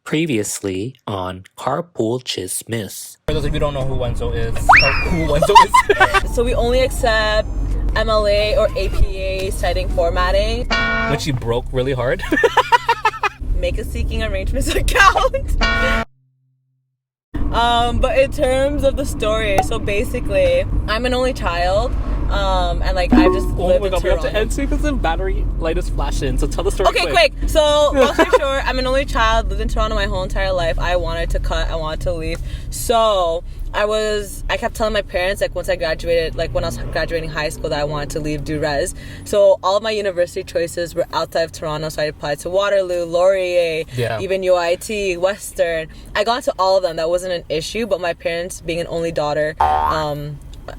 Previously on Carpool Tsismis. For those of you who don't know who Wenzo is, So we only accept MLA or APA citing formatting. when she broke really hard. Make a seeking arrangements account. But in terms of the story, so basically, I'm an only child. And like I've just lived in Toronto. We have to end soon because the battery light is flashing. So tell the story. Okay, quick. So long story short, I'm an only child. Lived in Toronto my whole entire life. I wanted to cut. I wanted to leave. So I kept telling my parents, like, once I graduated, like when I was graduating high school, that I wanted to leave, do res. So all of my university choices were outside of Toronto. So I applied to Waterloo, Laurier, even UIT, Western. I got to all of them. That wasn't an issue. But my parents, being an only daughter,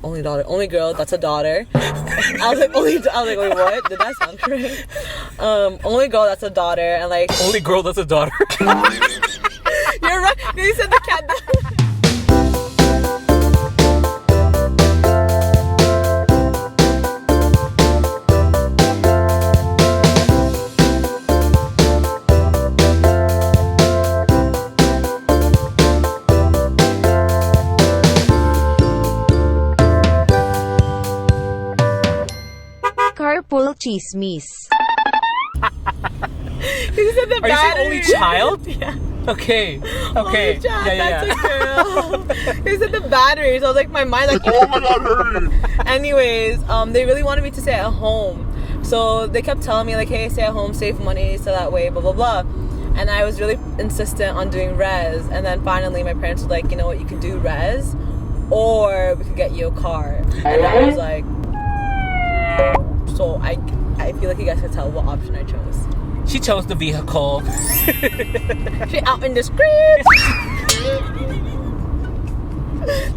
only girl, that's a daughter. I was like, wait, what? Did that sound correct? Only girl, that's a daughter, and like only girl, that's a daughter. You're right. You said the cat. Carpool Tsismis. You said the Are you saying only child? Yeah. Okay. Only child, Yeah. that's a girl. You said the batteries. I was like, my mind like, oh my god, hurry. Anyways, they really wanted me to stay at home. So they kept telling me like, hey, stay at home, save money, so that way, blah, blah, blah. And I was really insistent on doing res. And then finally my parents were like, you know what, you can do res or we could get you a car. And I was like, so I feel like you guys can tell what option I chose. She chose the vehicle. She out in the streets.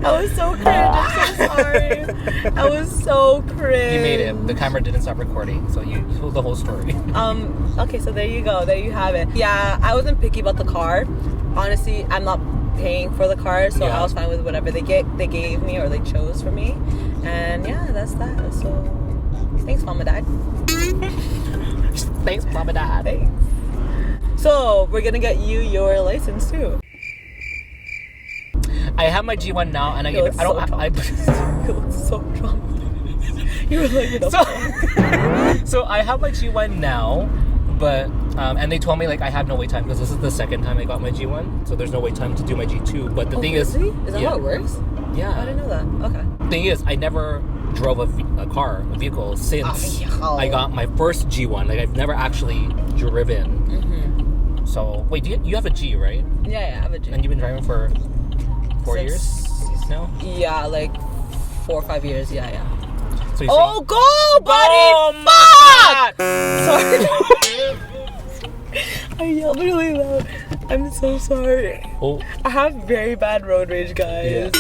That was so cringe. I'm so sorry. That was so cringe. You made it. The camera didn't stop recording, so you told the whole story. Okay, so there you go. There you have it. Yeah, I wasn't picky about the car. Honestly, I'm not paying for the car, so I was fine with whatever they gave me or they chose for me. And yeah, that's that. So thanks, Mom and Dad. Thanks, Mom and Dad. Thanks. So we're gonna get you your license too. I have my G1 now, and I You look so drunk. You were like, so I have my G1 now, but and they told me like I had no wait time because this is the second time I got my G1, so there's no wait time to do my G2. But the thing is that how it works? Yeah. I didn't know that. Okay. Thing is, I never drove a vehicle since I got my first G1. Like I've never actually driven. Mm-hmm. So wait, you have a G, right? Yeah, I have a G. And you've been driving for 4 years now? Yeah, like 4 or 5 years. Yeah. So go, buddy! Oh, Fuck! Sorry. I yelled really loud. I'm so sorry. Oh. I have very bad road rage, guys. Yeah.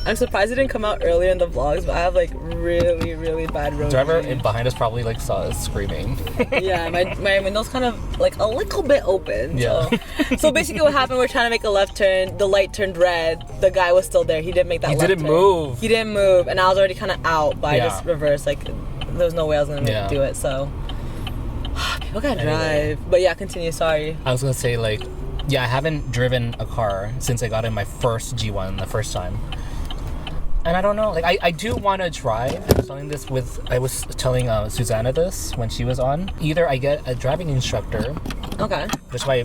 I'm surprised it didn't come out earlier in the vlogs, but I have like really, really bad road Driver rage. in behind us probably like saw us screaming. Yeah, my window's kind of like a little bit open. Yeah. So basically what happened, we're trying to make a left turn, the light turned red, the guy was still there, he didn't make that left turn. He didn't move, and I was already kind of out, but I just reversed, like there was no way I was gonna do it, so people gotta drive. But yeah, continue, sorry. I was gonna say like, yeah, I haven't driven a car since I got in my first G1 the first time. And I don't know, like I do want to try. I was telling Susanna this when she was on. Either I get a driving instructor, which my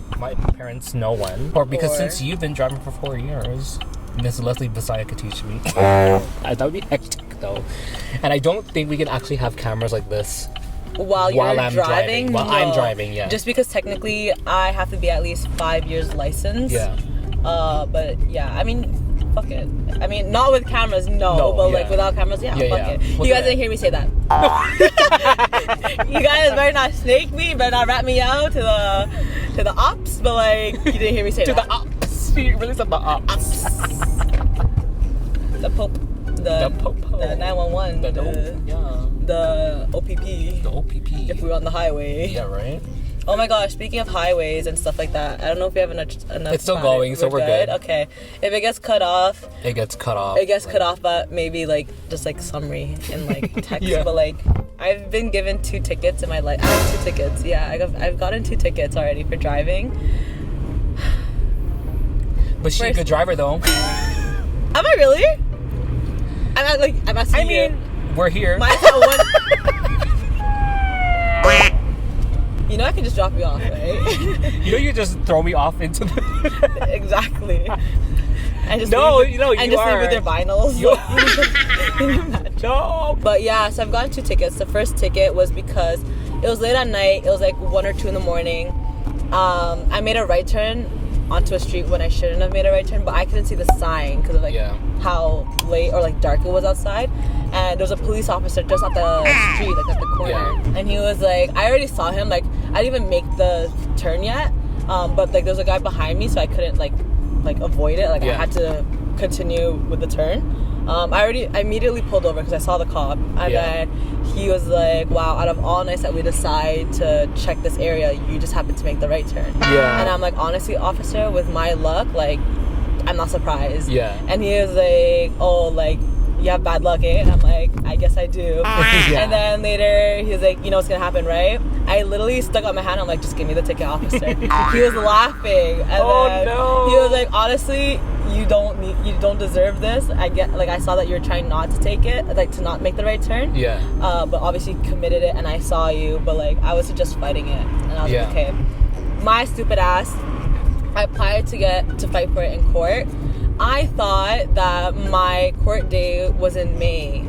parents know one, or because since you've been driving for 4 years, Miss Leslie Bisaya could teach me. That would be hectic though, and I don't think we can actually have cameras like this while I'm driving. While I'm driving, yeah. Just because technically I have to be at least 5 years licensed. Yeah. But yeah, I mean, fuck it. I mean, not with cameras, but like without cameras, fuck it. You guys didn't hear me say that. You guys better not snake me, better not rat me out to the ops, but like you didn't hear me say that. To the ops. You really said the ops. The Pope. The 911. The OPP. The OPP. If we were on the highway. Yeah, right? Oh my gosh, speaking of highways and stuff like that, I don't know if we have enough It's still going, so we're good. Okay. If it gets cut off... It gets cut off, but maybe like, just like summary in like text. But like, I've been given 2 tickets in my life. I have 2 tickets, yeah. I've gotten 2 tickets already for driving. But she's a good driver, though. Am I really? I'm asking you. I mean, we're here. Mine's at one. You know I can just drop you off, right? You know you just throw me off into the... Exactly. And just leave leave with their vinyls. Can you imagine? No. But yeah, so I've gotten 2 tickets. The first ticket was because it was late at night. It was like 1 or 2 in the morning. I made a right turn onto a street when I shouldn't have made a right turn, but I couldn't see the sign because of like how late or like dark it was outside. And there was a police officer just at the street, like at the corner, and he was like, I already saw him, like I didn't even make the turn yet, but like there was a guy behind me, so I couldn't like avoid it, like I had to continue with the turn. I immediately pulled over because I saw the cop, and then he was like, wow, out of all nights that we decide to check this area, you just happened to make the right turn. And I'm like, honestly, officer, with my luck, like I'm not surprised. And he was like, oh, like you have bad luck, eh? And I'm like, I guess I do. And then later he was like, you know what's gonna happen, right? I literally stuck out my hand. I'm like, just give me the ticket, officer. He was laughing, and then he was like, honestly, you don't deserve this. I saw that you were trying not to take it, like to not make the right turn. But obviously you committed it, and I saw you, but like I was just fighting it, and I was like, okay. My stupid ass, I applied to fight for it in court. I thought that my court date was in May.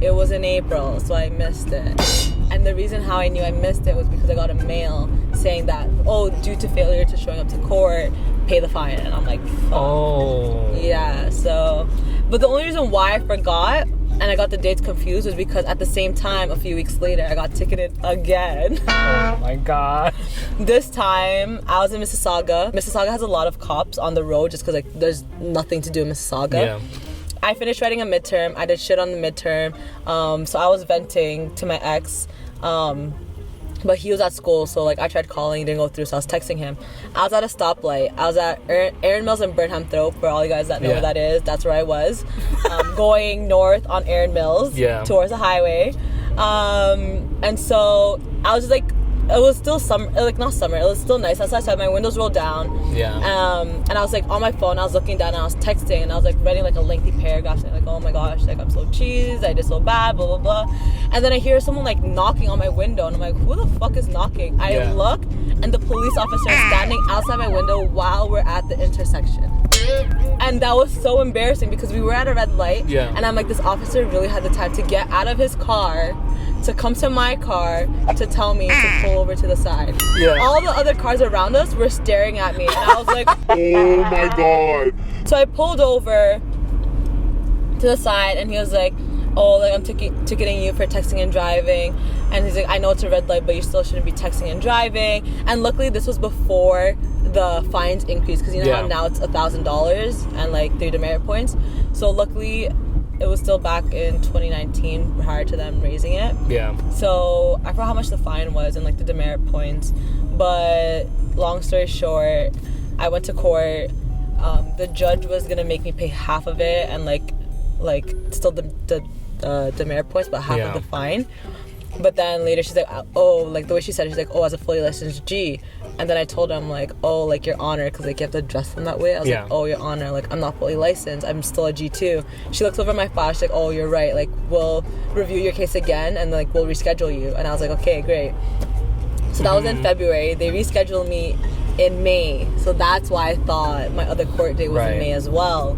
It was in April, so I missed it. And the reason how I knew I missed it was because I got a mail saying that, oh, due to failure to showing up to court, pay the fine. And I'm like, fuck. Oh. Yeah, so... But the only reason why I forgot and I got the dates confused was because at the same time, a few weeks later, I got ticketed again. Oh my god. This time, I was in Mississauga. Mississauga has a lot of cops on the road just because like there's nothing to do in Mississauga. I finished writing a midterm. I did shit on the midterm. So I was venting to my ex. But he was at school, so like I tried calling, didn't go through, so I was texting him. I was at a stoplight. I was at Erin Mills and Burnham Throat, for all you guys that know where that is. That's where I was. Going north on Erin Mills towards the highway. And so I was just like, it was still summer, like not summer, it was still nice outside, so my windows rolled down. And I was like on my phone, I was looking down and I was texting, and I was like writing like a lengthy paragraph saying like, oh my gosh, like I'm so cheesed, I did so bad, blah blah blah. And then I hear someone like knocking on my window, and I'm like, who the fuck is knocking? I look, and the police officer is standing outside my window while we're at the intersection. And that was so embarrassing because we were at a red light, and I'm like, this officer really had the time to get out of his car to come to my car to tell me to pull over to the side. All the other cars around us were staring at me, and I was like, oh my god. So I pulled over to the side, and he was like, oh, like I'm ticketing you for texting and driving. And he's like, I know it's a red light, but you still shouldn't be texting and driving. And luckily this was before the fines increased, because you know how now it's $1,000 and like 3 demerit points. So luckily it was still back in 2019 prior to them raising it. So I forgot how much the fine was and like the demerit points. But long story short, I went to court. The judge was gonna make me pay half of it, and like still the demerit points, but half of the fine. But then later she's like, oh, like the way she said it, she's like, oh, as a fully licensed G. And then I told her, I'm like, oh, like your honor, because like you have to address them that way. I was like, oh, your honor, like I'm not fully licensed, I'm still a G2. She looks over my file, she's like, oh, you're right, like we'll review your case again and like we'll reschedule you. And I was like, okay, great. So that was in February. They rescheduled me in May, so that's why I thought my other court date was in May as well.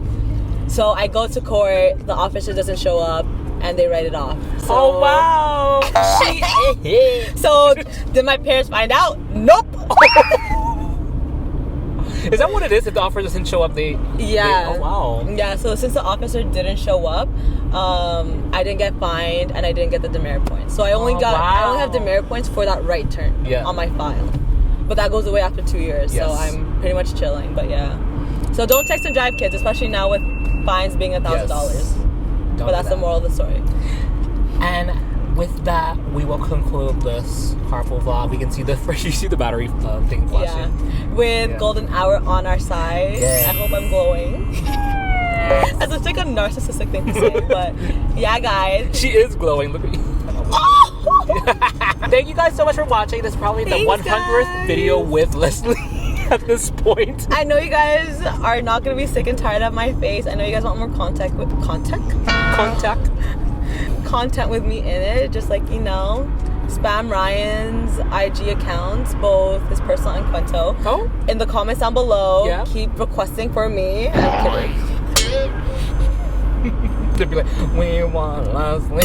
So I go to court, the officer doesn't show up, and they write it off. So, oh wow! So did my parents find out? Nope. Is that what it is? If the officer doesn't show up, yeah. Oh wow. Yeah. So since the officer didn't show up, I didn't get fined and I didn't get the demerit points. So I only have demerit points for that right turn on my file, but that goes away after 2 years. So I'm pretty much chilling. But yeah. So don't text and drive, kids, especially now with fines being $1,000. But that's the moral of the story. And with that, we will conclude this Carpool vlog. We can see you see the battery thing flashing. With golden hour on our side. I hope I'm glowing. That's such like a narcissistic thing to say, but yeah, guys. She is glowing. Look at you. Thank you guys so much for watching. This is probably the 100th video with Leslie. at this point. I know you guys are not gonna be sick and tired of my face. I know you guys want more contact with content with me in it. Just like, you know, spam Ryan's IG accounts, both his personal and Cuento. Oh, in the comments down below. Yeah. Keep requesting for me. I'm kidding. they'd be like, we want Leslie.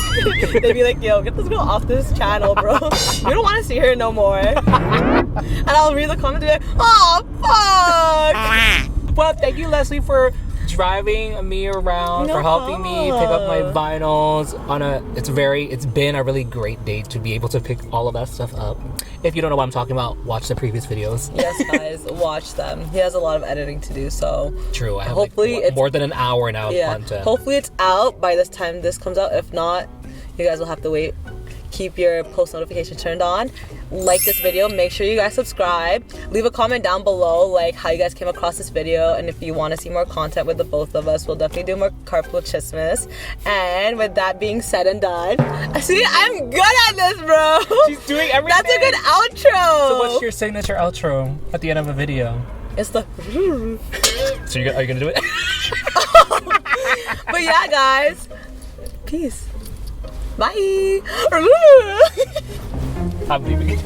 They'd be like, yo, get this girl off this channel, bro. We don't want to see her no more. And I'll read the comments and be like, oh, fuck. Well, thank you, Leslie, for driving me around, for helping me pick up my vinyls on it's been a really great day to be able to pick all of that stuff up. If you don't know what I'm talking about, watch the previous videos. Yes, guys, watch them. He has a lot of editing to do, so true. I have hopefully it's more than an hour now of content. Hopefully it's out by this time this comes out. If not, you guys will have to wait. Keep your post notification turned on. Like this video, make sure you guys subscribe. Leave a comment down below like how you guys came across this video, and if you want to see more content with the both of us, we'll definitely do more Carpool Tsismis. And with that being said and done, see, I'm good at this, bro. She's doing everything. That's a good outro. So what's your signature outro at the end of a video? It's the So are you gonna do it? But yeah, guys, peace. Bye. I'm leaving.